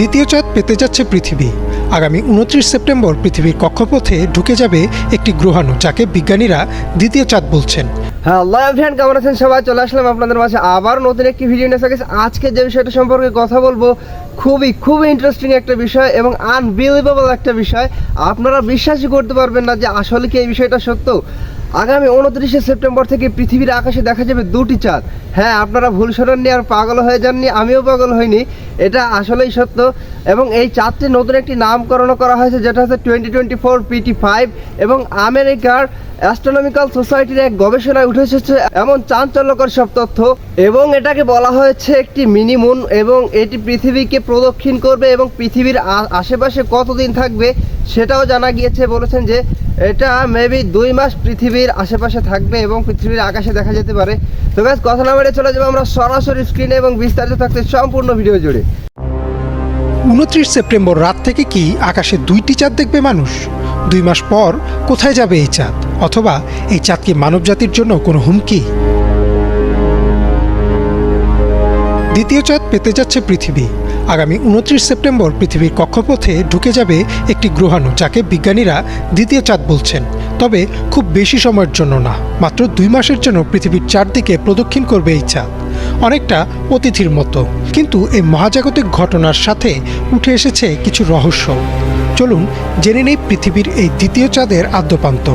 দ্বিতীয় চাঁদ পেতে যাচ্ছে পৃথিবী। আগামী 29 সেপ্টেম্বর পৃথিবীর কক্ষপথে ঢুকে যাবে একটি গ্রহাণু, যাকে বিজ্ঞানীরা দ্বিতীয় চাঁদ বলছেন। হ্যালো এভরিওয়ান, কেমন আছেন সবাই? চলে আসলাম আপনাদের মাঝে আবার নতুন একটি ভিডিও নিয়ে। আজকে যে বিষয়টা সম্পর্কে কথা বলবো খুবই ইন্টারেস্টিং একটা বিষয় এবং আনবিলিভেবল একটা বিষয়। আপনারা বিশ্বাসই করতে পারবেন না যে আসলে কি এই বিষয়টা সত্য। আগামী 29 সেপ্টেম্বর থেকে পৃথিবীর আকাশে দেখা যাবে দুটি চাঁদ। হ্যাঁ, আপনারা ভুল শোনেননি আর পাগল হয়ে যাননি, আমিও পাগল হইনি, এটা আসলেই সত্য। এবং এই চাঁদটি নতুন একটি নামকরণ করা হয়েছে, যেটা হচ্ছে 2024 PT5 এবং আমেরিকার অ্যাস্ট্রোনমিক্যাল সোসাইটির এক গবেষণায় উঠে এসেছে এমন চাঞ্চল্যকর সব তথ্য। এবং এটাকে বলা হয়েছে একটি মিনি মুন, এবং এটি পৃথিবীকে প্রদক্ষিণ করবে এবং পৃথিবীর আশেপাশে কতদিন থাকবে সেটাও জানা গিয়েছে। বলেছেন যে এটা মেবি 2 মাস পৃথিবীর আশেপাশে থাকবে এবং পৃথিবীর আকাশে দেখা যেতে পারে। তো গাইস, কথা না বেড়ে চলে যাবো আমরা সরাসরি স্ক্রিনে এবং বিস্তারিত থাকতে সম্পূর্ণ ভিডিও জুড়ে। 29 সেপ্টেম্বর রাত থেকে কি আকাশে 2টি চাঁদ দেখবে মানুষ? 2 মাস পর কোথায় যাবে এই চাঁদ? অথবা এই চাঁদ কি মানবজাতির জন্য কোনো হুমকি? দ্বিতীয় চাঁদ পেতে যাচ্ছে পৃথিবী। আগামী 29 সেপ্টেম্বর পৃথিবীর কক্ষপথে ঢুকে যাবে একটি গ্রহাণু, যাকে বিজ্ঞানীরা দ্বিতীয় চাঁদ বলছেন। তবে খুব বেশি সময়ের জন্য না, মাত্র 2 মাসের জন্য পৃথিবীর চারদিকে প্রদক্ষিণ করবে এই চাঁদ, অনেকটা অতিথির মতো। কিন্তু এই মহাজাগতিক ঘটনার সাথে উঠে এসেছে কিছু রহস্য। চলুন জেনে নেই পৃথিবীর এই দ্বিতীয় চাঁদের আদ্যপান্ত।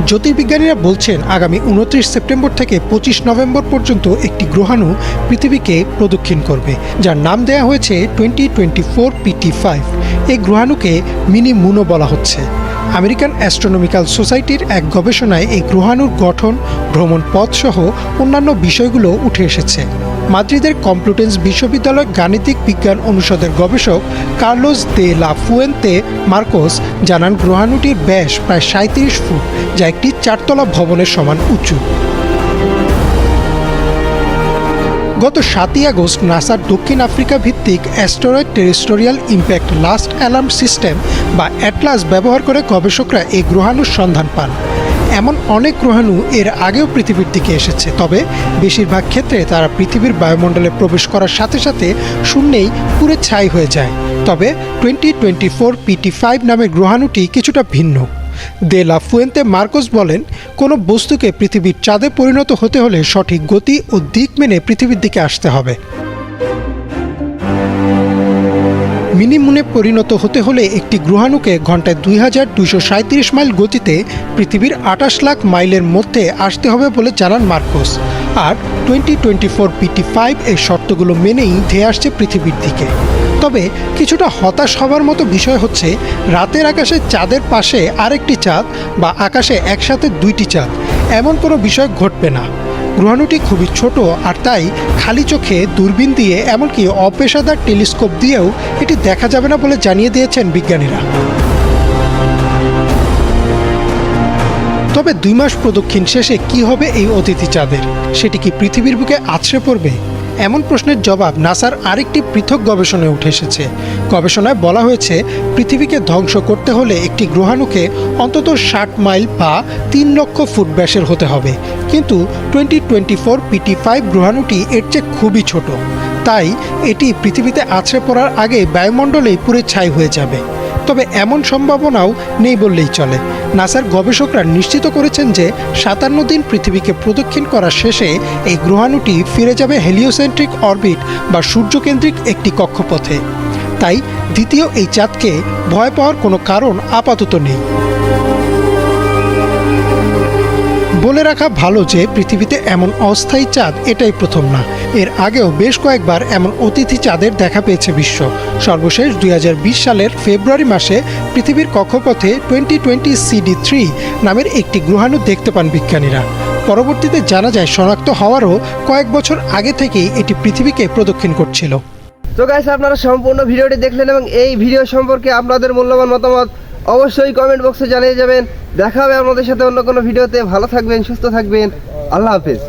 জ্যোতির্বিজ্ঞানীরা বলছেন আগামী 29 সেপ্টেম্বর থেকে 25 নভেম্বর পর্যন্ত একটি গ্রহাণু পৃথিবীকে প্রদক্ষিণ করবে, যার নাম দেওয়া হয়েছে 2024 PT5। এই গ্রহাণুকে মিনি মুনও বলা হচ্ছে। আমেরিকান অ্যাস্ট্রোনমিক্যাল সোসাইটির এক গবেষণায় এই গ্রহাণুর গঠন, ভ্রমণ পথ সহ অন্যান্য বিষয়গুলো উঠে এসেছে। মাদ্রিদের কমপ্লুটেন্স বিশ্ববিদ্যালয় গাণিতিক বিজ্ঞান অনুষদের গবেষক কার্লোস দে লা ফুয়েন্তে মার্কোস জানান, গ্রহাণুটির ব্যাস প্রায় 37 ফুট, যা একটি 4তলা ভবনের সমান উঁচু। গত 7ই আগস্ট নাসার দক্ষিণ আফ্রিকা ভিত্তিক asteroid terrestrial impact last alarm system বা অ্যাটলাস ব্যবহার করে গবেষকরা এই গ্রহাণুর সন্ধান পান। এমন অনেক গ্রহাণু এর আগেও পৃথিবীর দিকে এসেছে, তবে বেশিরভাগ ক্ষেত্রে তারা পৃথিবীর বায়ুমণ্ডলে প্রবেশ করার সাথে সাথে শূন্যেই পুড়ে ছাই হয়ে যায়। তবে 2024 PT5 নামের গ্রহাণুটি কিছুটা ভিন্ন। দে লা ফুয়েন্তে মার্কোস বলেন, কোনো বস্তুকে পৃথিবীর চাঁদে পরিণত হতে হলে সঠিক গতি ও দিক মেনে পৃথিবীর দিকে আসতে হবে। মিনি মুনে পরিণত হতে হলে একটি গ্রহাণুকে ঘন্টায় 2237 মাইল গতিতে পৃথিবীর 28 লাখ মাইলের মধ্যে আসতে হবে বলে জানান মার্কোস। আর 2024 PT5 এই শর্তগুলো মেনেই ধেয়ে আসছে পৃথিবীর দিকে। তবে কিছুটা হতাশ হবার মতো বিষয় হচ্ছে, রাতের আকাশে চাঁদের পাশে আরেকটি চাঁদ বা আকাশে একসাথে 2টি চাঁদ, এমন কোনো বিষয় ঘটবে না। গ্রহাণুটি খুবই ছোট, আর তাই খালি চোখে দূরবীন দিয়ে এমনকি অপেশাদার টেলিস্কোপ দিয়েও এটি দেখা যাবে না বলে জানিয়ে দিয়েছেন বিজ্ঞানীরা। তবে 2 মাস প্রদক্ষিণ শেষে কি হবে এই অতিথি চাঁদের? সেটি কি পৃথিবীর বুকে আছড়ে পড়বে? এমন প্রশ্নের জবাব নাসার আরেকটি পৃথক গবেষণায় উঠে এসেছে। গবেষণায় বলা হয়েছে, পৃথিবীকে ধ্বংস করতে হলে একটি গ্রহাণুকে অন্তত 60 মাইল বা 3 লক্ষ ফুট ব্যাসের হতে হবে। কিন্তু 2024 PT5 গ্রহাণুটি এর চেয়ে খুবই ছোট, তাই এটি পৃথিবীতে আছড়ে পড়ার আগে বায়ুমণ্ডলেই পুড়ে ছাই হয়ে যাবে। তবে এমন সম্ভাবনাও নেই বললেই চলে। নাসার গবেষকরা নিশ্চিত করেছেন যে 57 দিন পৃথিবীকে প্রদক্ষিণ করা শেষে এই গ্রহাণুটি ফিরে যাবে হেলিওসেন্ট্রিক অরবিট বা সূর্যকেন্দ্রিক একটি কক্ষপথে। তাই দ্বিতীয় এই চাঁদকে ভয় পাওয়ার কোনো কারণ আপাতত নেই। বলে রাখা ভালো যে পৃথিবীতে এমন অস্থায়ী চাঁদ এটাই প্রথম না। এর আগেও বেশ কয়েকবার এমন অতিথি চাঁদের দেখা পেয়েছে বিশ্ব। সর্বশেষ 2020 সালের ফেব্রুয়ারি মাসে পৃথিবীর কক্ষপথে 2020 CD3 নামের একটি গ্রহাণু দেখতে পান বিজ্ঞানীরা। পরবর্তীতে জানা যায়, শনাক্ত হওয়ারও কয়েক বছর আগে থেকেই এটি পৃথিবীকে প্রদক্ষিণ করছিল। তো গাইস, আপনারা সম্পূর্ণ ভিডিওটি দেখলেন এবং এই ভিডিও সম্পর্কে আপনাদের মূল্যবান মতামত অবশ্যই কমেন্ট বক্সে জানিয়ে যাবেন। দেখা হবে আপনাদের সাথে অন্য কোনো ভিডিওতে। ভালো থাকবেন, সুস্থ থাকবেন, আল্লাহ হাফেজ।